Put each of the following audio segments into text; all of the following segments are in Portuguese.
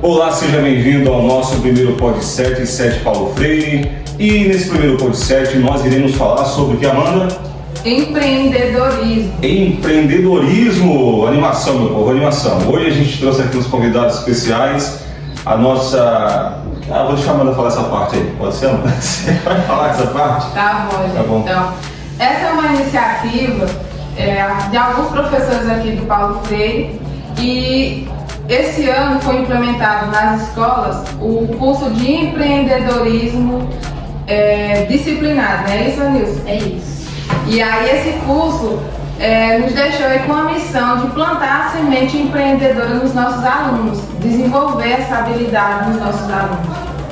Olá, seja bem-vindo ao nosso primeiro podcast 7 Paulo Freire. E nesse primeiro podcast nós iremos falar sobre o que, Amanda? Empreendedorismo. Empreendedorismo! Animação, meu povo, animação. Hoje a gente trouxe aqui uns convidados especiais. A nossa... vou deixar a Amanda falar essa parte aí. Pode ser, Amanda? Você vai falar essa parte? Tá bom, gente. Tá bom. Então, essa é uma iniciativa de alguns professores aqui do Paulo Freire e esse ano foi implementado nas escolas o curso de empreendedorismo disciplinado, não é isso, Anilson? É isso. E aí esse curso nos deixou aí com a missão de plantar a semente empreendedora nos nossos alunos, desenvolver essa habilidade nos nossos alunos,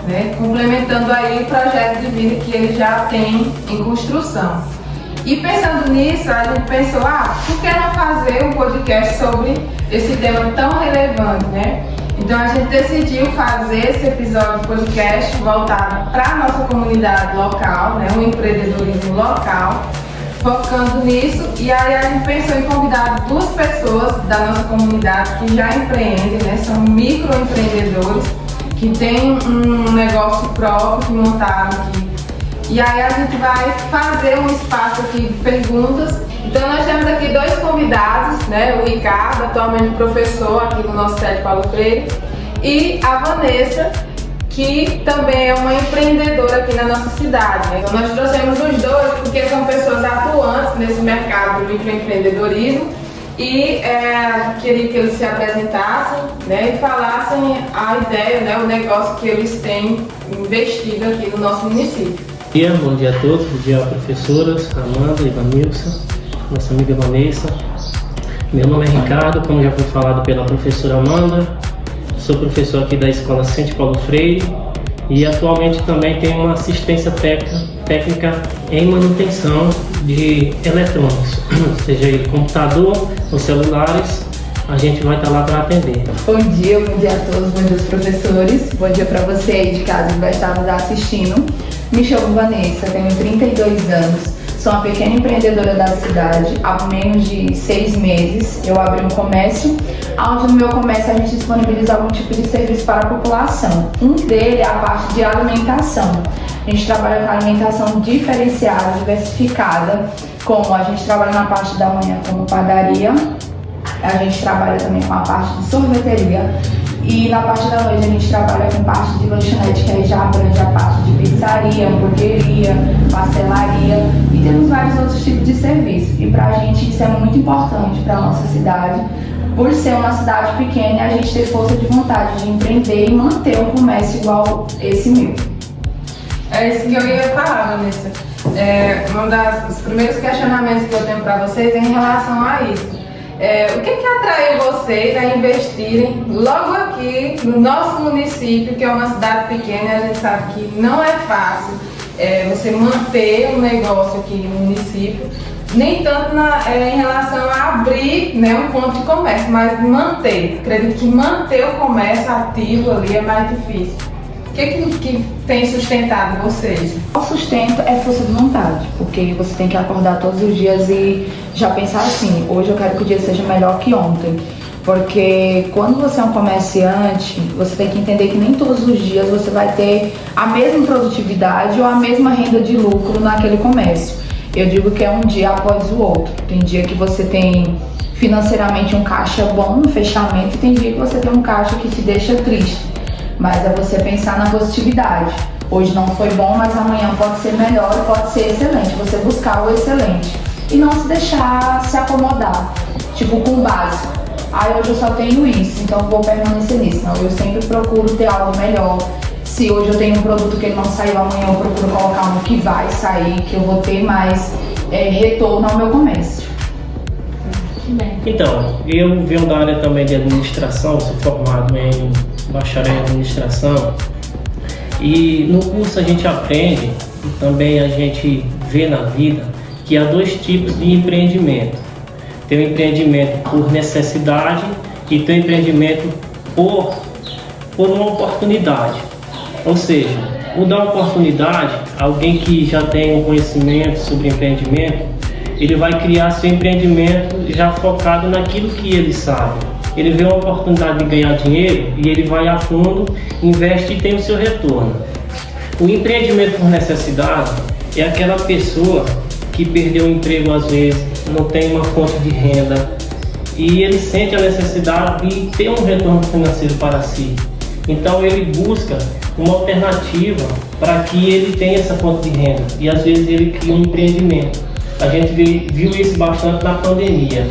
né? Complementando aí o projeto de vida que eles já têm em construção. E pensando nisso, a gente pensou, por que não fazer um podcast sobre esse tema tão relevante, né? Então a gente decidiu fazer esse episódio de podcast voltado para a nossa comunidade local, né? O empreendedorismo local, focando nisso. E aí a gente pensou em convidar duas pessoas da nossa comunidade que já empreendem, né? São microempreendedores que têm um negócio próprio que montaram aqui. E aí a gente vai fazer um espaço aqui de perguntas. Então nós temos aqui dois convidados, né? O Ricardo, atualmente professor aqui no nosso SED Paulo Freire, e a Vanessa, que também é uma empreendedora aqui na nossa cidade, né? Então nós trouxemos os dois porque são pessoas atuantes nesse mercado do microempreendedorismo e queria que eles se apresentassem, né? E falassem a ideia, né? O negócio que eles têm investido aqui no nosso município. Bom dia a todos, bom dia professoras, Amanda e Vanilson, nossa amiga Vanessa. Meu nome é Ricardo, como já foi falado pela professora Amanda, sou professor aqui da Escola SED Paulo Freire e atualmente também tenho uma assistência técnica em manutenção de eletrônicos, seja ele computador ou celulares, a gente vai estar lá para atender. Bom dia a todos, bom dia aos professores, bom dia para você aí de casa que vai estar nos assistindo. Me chamo Vanessa, tenho 32 anos, sou uma pequena empreendedora da cidade. Há menos de 6 meses eu abri um comércio, onde no meu comércio a gente disponibiliza algum tipo de serviço para a população. Um deles é a parte de alimentação. A gente trabalha com alimentação diferenciada, diversificada, como a gente trabalha na parte da manhã como padaria, a gente trabalha também com a parte de sorveteria e na parte da noite a gente trabalha com parte de lanchonete, que aí já abrange a parte de pizzaria, hamburgueria, pastelaria e temos vários outros tipos de serviço. E pra gente isso é muito importante para a nossa cidade, por ser uma cidade pequena, a gente ter força de vontade de empreender e manter um comércio igual esse meu. É isso que eu ia falar, Vanessa. Um dos primeiros questionamentos que eu tenho para vocês é em relação a isso. O que atraiu vocês a investirem logo aqui no nosso município, que é uma cidade pequena, e a gente sabe que não é fácil você manter um negócio aqui no município, nem tanto em relação a abrir, né, um ponto de comércio, mas manter. Acredito que manter o comércio ativo ali é mais difícil. O que tem sustentado vocês? O sustento é força de vontade, porque você tem que acordar todos os dias e já pensar assim, hoje eu quero que o dia seja melhor que ontem. Porque quando você é um comerciante, você tem que entender que nem todos os dias você vai ter a mesma produtividade ou a mesma renda de lucro naquele comércio. Eu digo que é um dia após o outro. Tem dia que você tem financeiramente um caixa bom no fechamento e tem dia que você tem um caixa que te deixa triste. Mas é você pensar na positividade. Hoje não foi bom, mas amanhã pode ser melhor, pode ser excelente. Você buscar o excelente e não se deixar se acomodar, tipo com o básico. Hoje eu só tenho isso, então vou permanecer nisso. Não, eu sempre procuro ter algo melhor. Se hoje eu tenho um produto que ele não saiu, amanhã eu procuro colocar um que vai sair, que eu vou ter mais retorno ao meu comércio. Então, eu venho da área também de administração, sou formado em bacharel em administração e no curso a gente aprende e também a gente vê na vida que há dois tipos de empreendimento. Tem o empreendimento por necessidade e tem o empreendimento por uma oportunidade. Ou seja, o da oportunidade, alguém que já tem um conhecimento sobre empreendimento, ele vai criar seu empreendimento já focado naquilo que ele sabe. ele vê uma oportunidade de ganhar dinheiro e ele vai a fundo, investe e tem o seu retorno. O empreendimento por necessidade é aquela pessoa que perdeu o emprego às vezes, não tem uma fonte de renda e ele sente a necessidade de ter um retorno financeiro para si. Então ele busca uma alternativa para que ele tenha essa fonte de renda e às vezes ele cria um empreendimento. A gente viu isso bastante na pandemia.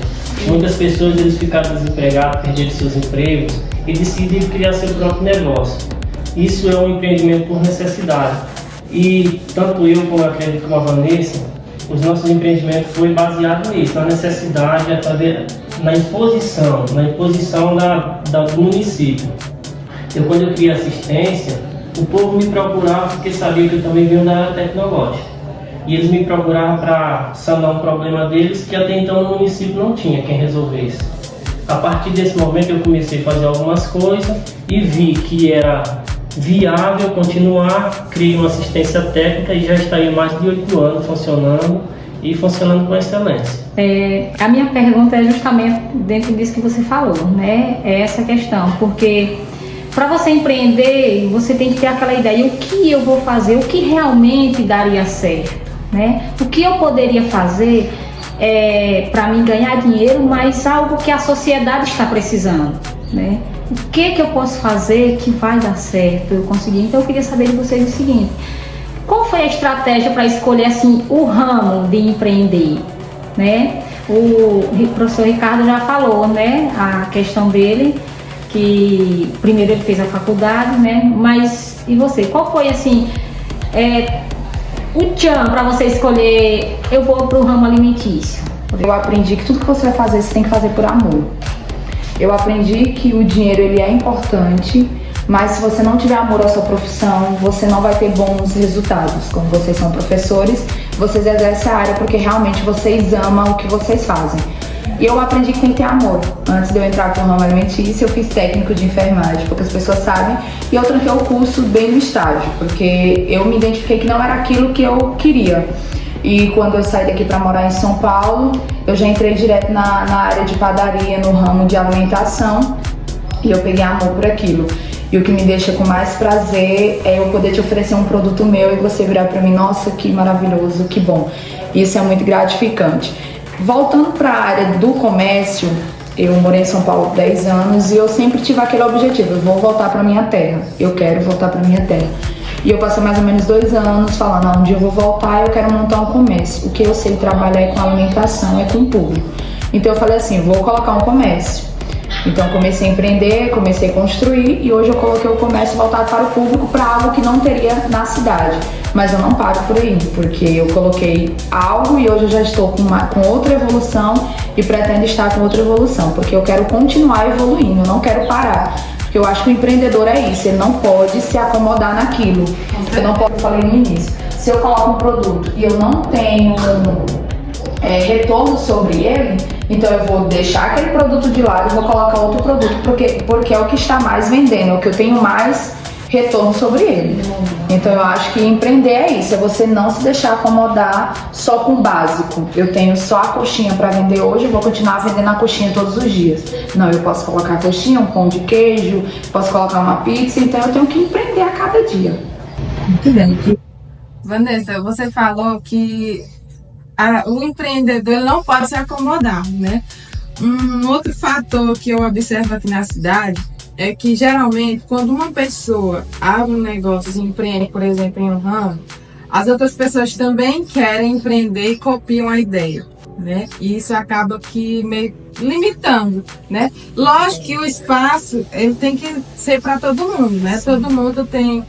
Muitas pessoas eles ficaram desempregados, perderam seus empregos e decidiram criar seu próprio negócio. Isso é um empreendimento por necessidade. E tanto eu como acredito como a Vanessa, os nossos empreendimentos foi baseado nisso, na necessidade, na imposição do município. Quando eu criei assistência, o povo me procurava porque sabia que eu também venho da área tecnológica. E eles me procuravam para sanar um problema deles que até então no município não tinha quem resolvesse. A partir desse momento eu comecei a fazer algumas coisas e vi que era viável continuar, criei uma assistência técnica e já está aí mais de 8 anos funcionando e funcionando com excelência. A minha pergunta é justamente dentro disso que você falou, né? É essa questão, porque para você empreender, você tem que ter aquela ideia, o que eu vou fazer, o que realmente daria certo, né? O que eu poderia fazer para mim ganhar dinheiro, mas algo que a sociedade está precisando, né? O que eu posso fazer que vai dar certo, eu conseguir? Então eu queria saber de vocês o seguinte, qual foi a estratégia para escolher assim, o ramo de empreender, né? O professor Ricardo já falou, né, a questão dele, que primeiro ele fez a faculdade, né? Mas e você? Qual foi assim o tchan para você escolher? Eu vou para o ramo alimentício. Eu aprendi que tudo que você vai fazer, você tem que fazer por amor. Eu aprendi que o dinheiro ele é importante, mas se você não tiver amor à sua profissão, você não vai ter bons resultados. Como vocês são professores, vocês exercem a área porque realmente vocês amam o que vocês fazem. E eu aprendi que tem que ter amor. Antes de eu entrar para o ramo alimentício, eu fiz técnico de enfermagem, poucas pessoas sabem, e eu tranquei o curso bem no estágio, porque eu me identifiquei que não era aquilo que eu queria. E quando eu saí daqui para morar em São Paulo, eu já entrei direto na área de padaria, no ramo de alimentação, e eu peguei amor por aquilo. E o que me deixa com mais prazer é eu poder te oferecer um produto meu e você virar para mim, nossa, que maravilhoso, que bom. Isso é muito gratificante. Voltando para a área do comércio, eu morei em São Paulo 10 anos e eu sempre tive aquele objetivo, eu vou voltar para minha terra, eu quero voltar para minha terra. E eu passei mais ou menos 2 anos falando, um dia eu vou voltar, eu quero montar um comércio. O que eu sei trabalhar é com alimentação, é com o público. Então eu falei assim, vou colocar um comércio. Então comecei a empreender, comecei a construir e hoje eu coloquei o comércio voltado para o público, para algo que não teria na cidade. Mas eu não paro por aí, porque eu coloquei algo e hoje eu já estou com outra evolução e pretendo estar com outra evolução, porque eu quero continuar evoluindo, eu não quero parar. Porque eu acho que o empreendedor é isso, ele não pode se acomodar naquilo. Eu não posso, eu falei no início, se eu coloco um produto e eu não tenho retorno sobre ele, então eu vou deixar aquele produto de lado e vou colocar outro produto, porque é o que está mais vendendo, é o que eu tenho mais retorno sobre ele. Então eu acho que empreender é isso, é você não se deixar acomodar só com o básico. Eu tenho só a coxinha para vender hoje, eu vou continuar vendendo a coxinha todos os dias. Não, eu posso colocar a coxinha, um pão de queijo, posso colocar uma pizza, então eu tenho que empreender a cada dia. Muito bem. Vanessa, você falou que o empreendedor não pode se acomodar, né? Um outro fator que eu observo aqui na cidade é que geralmente quando uma pessoa abre um negócio e empreende, por exemplo, em um ramo, as outras pessoas também querem empreender e copiam a ideia, né? E isso acaba que meio limitando, né? Lógico que o espaço ele tem que ser para todo mundo, né? Todo mundo tem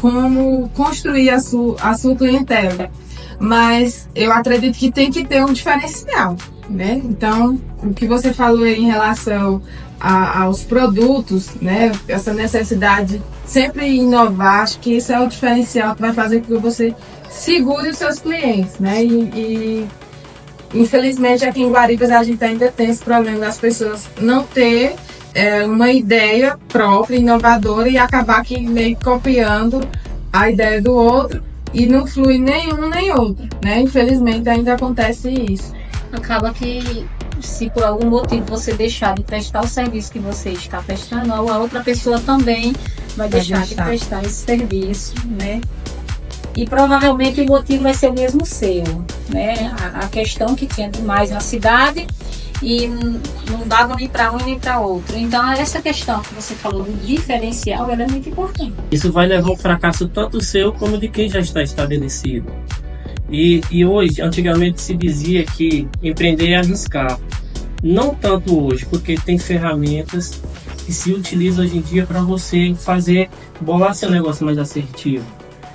como construir a sua clientela, mas eu acredito que tem que ter um diferencial, né? Então, o que você falou aí em relação aos produtos, né? Essa necessidade sempre inovar, acho que isso é o diferencial que vai fazer com que você segure os seus clientes, né? E infelizmente aqui em Guaribas a gente ainda tem esse problema das pessoas não ter uma ideia própria, inovadora e acabar aqui meio copiando a ideia do outro e não flui nenhum nem outro, né? Infelizmente ainda acontece isso. Acaba que se por algum motivo você deixar de prestar o serviço que você está prestando, a outra pessoa também vai deixar de prestar esse serviço, né? E provavelmente o motivo vai ser o mesmo seu, né? A questão que tinha demais na cidade e não dava nem para um nem para outro. Então essa questão que você falou do diferencial, ela é muito importante. Isso vai levar ao fracasso tanto seu como de quem já está estabelecido. E hoje, antigamente se dizia que empreender é arriscar. Não tanto hoje, porque tem ferramentas que se utilizam hoje em dia para você bolar seu negócio mais assertivo.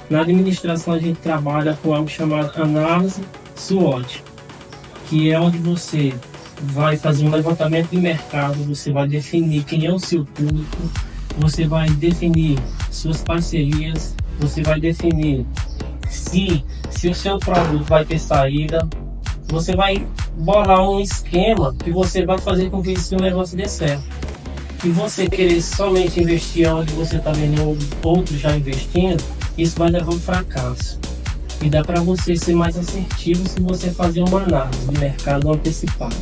Na administração a gente trabalha com algo chamado análise SWOT, que é onde você vai fazer um levantamento de mercado, você vai definir quem é o seu público, você vai definir suas parcerias, você vai definir se o seu produto vai ter saída, você vai bolar um esquema que você vai fazer com que esse seu negócio dê certo. E você querer somente investir onde você está vendo outros já investindo, isso vai levar ao fracasso. E dá para você ser mais assertivo se você fazer uma análise de mercado antecipada.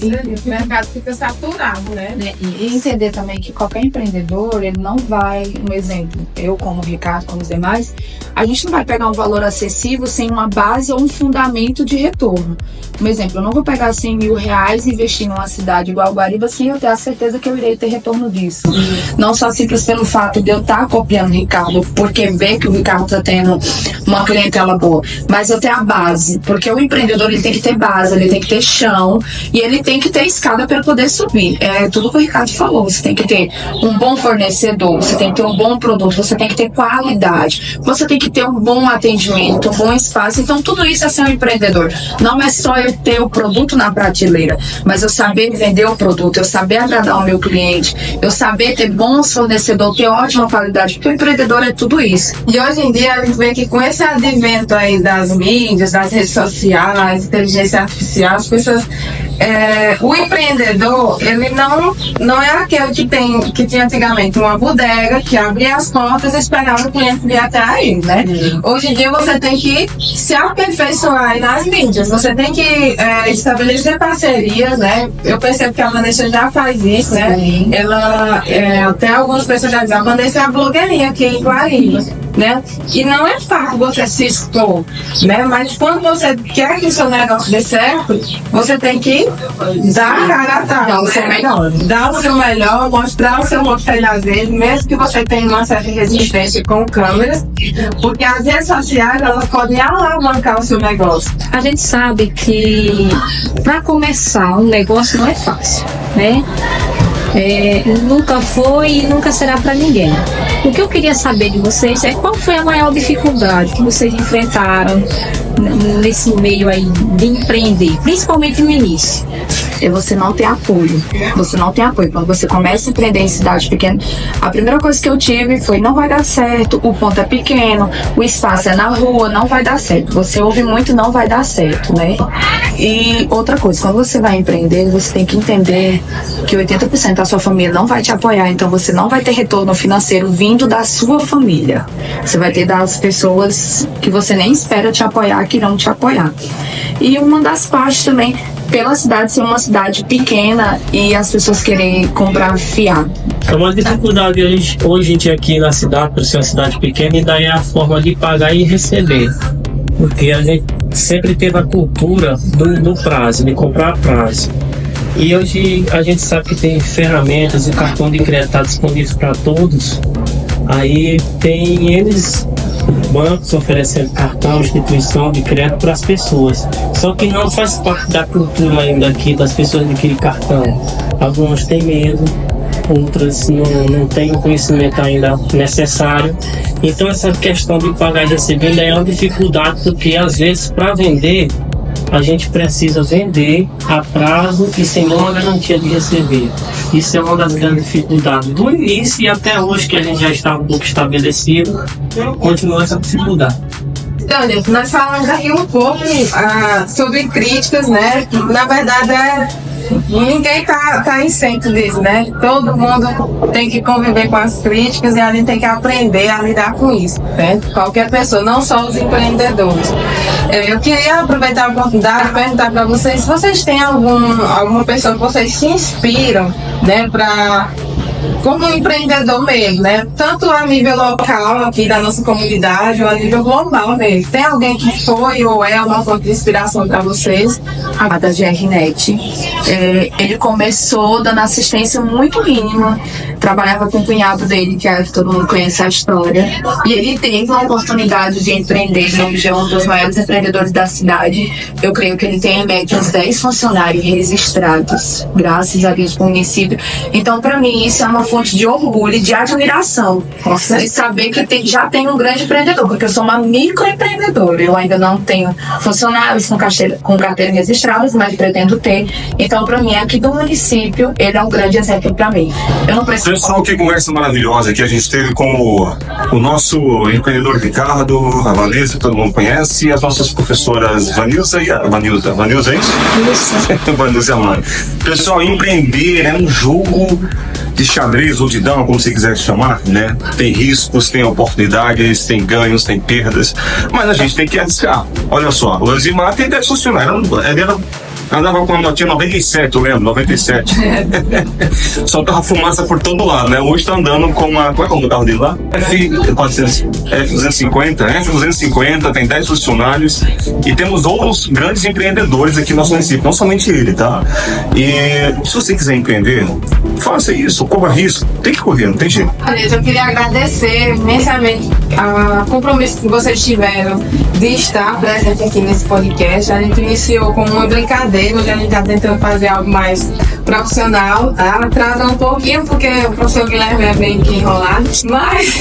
O mercado fica saturado, né? E entender também que qualquer empreendedor, ele não vai, um exemplo, eu como o Ricardo, como os demais, a gente não vai pegar um valor acessível sem uma base ou um fundamento de retorno. Um exemplo, eu não vou pegar 100 mil reais e investir numa cidade igual Guariba sem eu ter a certeza que eu irei ter retorno disso. Não só simples pelo fato de eu estar copiando o Ricardo, porque vê que o Ricardo está tendo uma clientela boa, mas eu tenho a base, porque o empreendedor ele tem que ter base, ele tem que ter chão e ele tem que ter escada para poder subir. É tudo que o Ricardo falou. Você tem que ter um bom fornecedor, você tem que ter um bom produto, você tem que ter qualidade, você tem que ter um bom atendimento, um bom espaço. Então tudo isso é ser um empreendedor. Não é só eu ter o produto na prateleira, mas eu saber vender o produto, eu saber agradar o meu cliente, eu saber ter bons fornecedores, ter ótima qualidade, porque o empreendedor é tudo isso. E hoje em dia a gente vê que com esse advento aí das mídias, das redes sociais, inteligência artificial, as pessoas, o empreendedor, ele não é aquele que tinha antigamente uma bodega, que abria as portas e esperava o cliente vir até aí, né? Hoje em dia você tem que se aperfeiçoar aí nas mídias, você tem que estabelecer parcerias, né? Eu percebo que a Vanessa já faz isso, né? Ela, até algumas pessoas já dizem, a Vanessa é a blogueirinha aqui em Guariba, né? E não é fácil você se expor, né? Mas quando você quer que o seu negócio dê certo, você tem que dar a cara a tapa, Dar o seu melhor. Dar o seu melhor, mostrar o seu monte às vezes, mesmo que você tenha uma certa resistência com câmeras, porque as redes sociais, elas podem alavancar o seu negócio. A gente sabe que para começar um negócio não é fácil, né? Nunca foi e nunca será para ninguém. O que eu queria saber de vocês é qual foi a maior dificuldade que vocês enfrentaram nesse meio aí de empreender, principalmente no início. É você não ter apoio. Você não tem apoio. Quando você começa a empreender em cidade pequena, a primeira coisa que eu tive foi: não vai dar certo, o ponto é pequeno, o espaço é na rua, não vai dar certo. Você ouve muito, não vai dar certo, né? E outra coisa, quando você vai empreender, você tem que entender que 80% da sua família não vai te apoiar, então você não vai ter retorno financeiro vindo da sua família. Você vai ter das pessoas que você nem espera te apoiar, que irão te apoiar. E uma das partes também, pela cidade ser uma cidade pequena e as pessoas querem comprar fiado. É uma dificuldade hoje em dia aqui na cidade, por ser uma cidade pequena, e daí é a forma de pagar e receber. Porque a gente sempre teve a cultura do prazo, de comprar a prazo. E hoje a gente sabe que tem ferramentas, o cartão de crédito está disponível para todos. Aí tem eles, bancos oferecendo cartão, instituição de crédito para as pessoas. Só que não faz parte da cultura ainda aqui das pessoas adquirirem cartão. Algumas têm medo, outras não têm o conhecimento ainda necessário. Então essa questão de pagar e receber ainda é uma dificuldade, porque às vezes para vender a gente precisa vender a prazo e sem nenhuma garantia de receber. Isso é uma das grandes dificuldades do início e até hoje, que a gente já está um pouco estabelecido, continua essa dificuldade. Então, gente, nós falamos aqui um pouco sobre críticas, né? Na verdade, ninguém tá isento disso, né? Todo mundo tem que conviver com as críticas e a gente tem que aprender a lidar com isso, né? Qualquer pessoa, não só os empreendedores. Eu queria aproveitar a oportunidade e perguntar para vocês se vocês têm alguma pessoa que vocês se inspiram, né, como empreendedor mesmo, né? Tanto a nível local aqui da nossa comunidade ou a nível global mesmo. Tem alguém que foi ou é uma fonte de inspiração para vocês? A da GRNet. Ele começou dando assistência muito mínima, trabalhava com o cunhado dele, que todo mundo conhece a história, e ele teve a oportunidade de empreender, hoje é um dos maiores empreendedores da cidade. Eu creio que ele tem em média uns 10 funcionários registrados, graças a Deus, para o município. Então, para mim, isso é uma fonte de orgulho e de admiração, de saber que já tem um grande empreendedor, porque eu sou uma microempreendedora, eu ainda não tenho funcionários com carteira registrada, mas pretendo ter. Então, para mim, aqui do município, ele é um grande exemplo para mim. Eu não preciso... Pessoal, que conversa maravilhosa que a gente teve com o nosso empreendedor Ricardo, a Vanessa, que todo mundo conhece, e as nossas professoras Vanilza e Vanilza, é isso? Vanilza e Amanda. Pessoal, empreender é um jogo de xadrez ou de dama, como você quiser chamar, né? Tem riscos, tem oportunidades, tem ganhos, tem perdas, mas a gente tem que arriscar. Olha só, o Elzimar tem 10 funcionários, ela andava com uma notinha 97, eu lembro, 97. Soltava fumaça por todo lado, né? Hoje tá andando com uma... Qual é o nome do carro dele lá? F250, tem 10 funcionários e temos outros grandes empreendedores aqui no nosso município, não somente ele, tá? E se você quiser empreender, faça isso, corra risco, tem que correr, não tem jeito. Eu queria agradecer imensamente o compromisso que vocês tiveram de estar presente aqui nesse podcast. A gente iniciou com uma brincadeira, hoje a gente está tentando fazer algo mais profissional, tá? Atrasa um pouquinho porque o professor Guilherme é bem enrolado, mas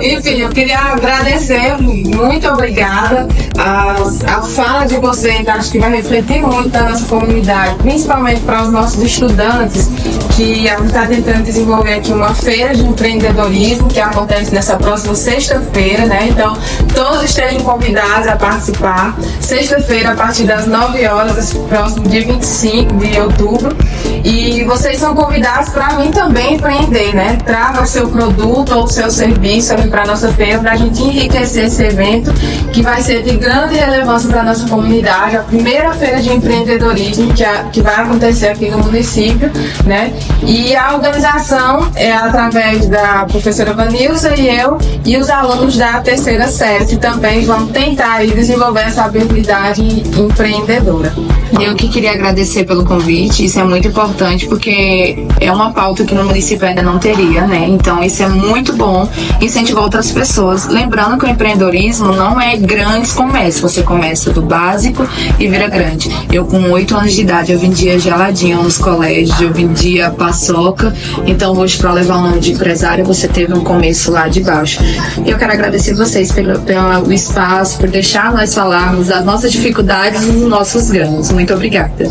enfim, eu queria agradecer, muito obrigada. A fala de vocês acho que vai refletir muito na nossa comunidade, principalmente para os nossos estudantes, que a gente está tentando desenvolver aqui uma feira de empreendedorismo que acontece nessa próxima sexta-feira, né? Então, todos estejam convidados a participar. Sexta-feira, a partir das 9 horas, esse próximo dia 25 de outubro. E vocês são convidados para mim também empreender, né? Traga o seu produto ou o seu serviço aqui para a nossa feira, para a gente enriquecer esse evento, que vai ser de grande relevância para a nossa comunidade, a primeira feira de empreendedorismo que vai acontecer aqui no município, né? E a organização é através da professora Vanilza e eu, e os alunos da terceira série, que também vão tentar aí desenvolver essa habilidade empreendedora. Eu que queria agradecer pelo convite, isso é muito importante porque é uma pauta que no município ainda não teria, né? Então isso é muito bom, incentivar outras pessoas. Lembrando que o empreendedorismo não é grandes comércios, você começa do básico e vira grande. Eu com 8 anos de idade, eu vendia geladinho nos colégios, eu vendia paçoca, então hoje para levar o nome de empresário você teve um começo lá de baixo. Eu quero agradecer vocês pelo espaço, por deixar nós falarmos das nossas dificuldades e dos nossos ganhos. Muito obrigada.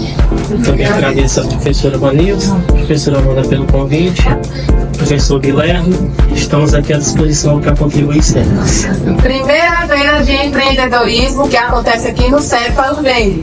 Também agradeço a professora Vanilza, professora Amanda pelo convite, professor Guilherme, estamos aqui à disposição para contribuir sempre. Primeira feira de empreendedorismo que acontece aqui no CEPA, vem!